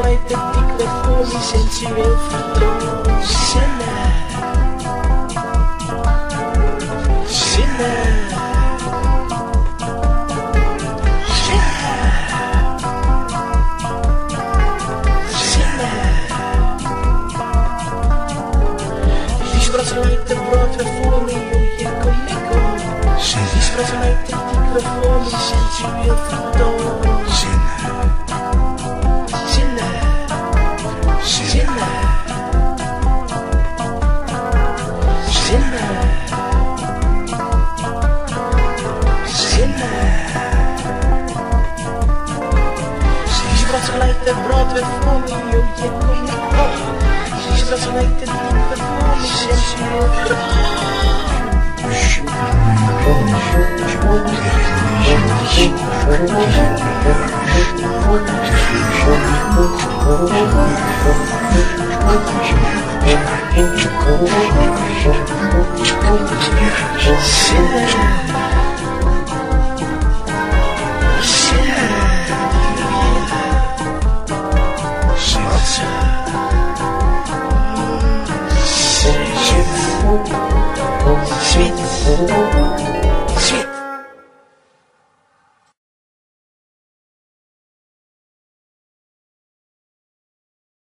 lijkt het dikke voor me, sensueel vertoon. Zinnen. Zinnen. Lijkt de brood voor me, joh, hier kom ik om. Die spras lijkt de dikke voor me, sensueel vertoon.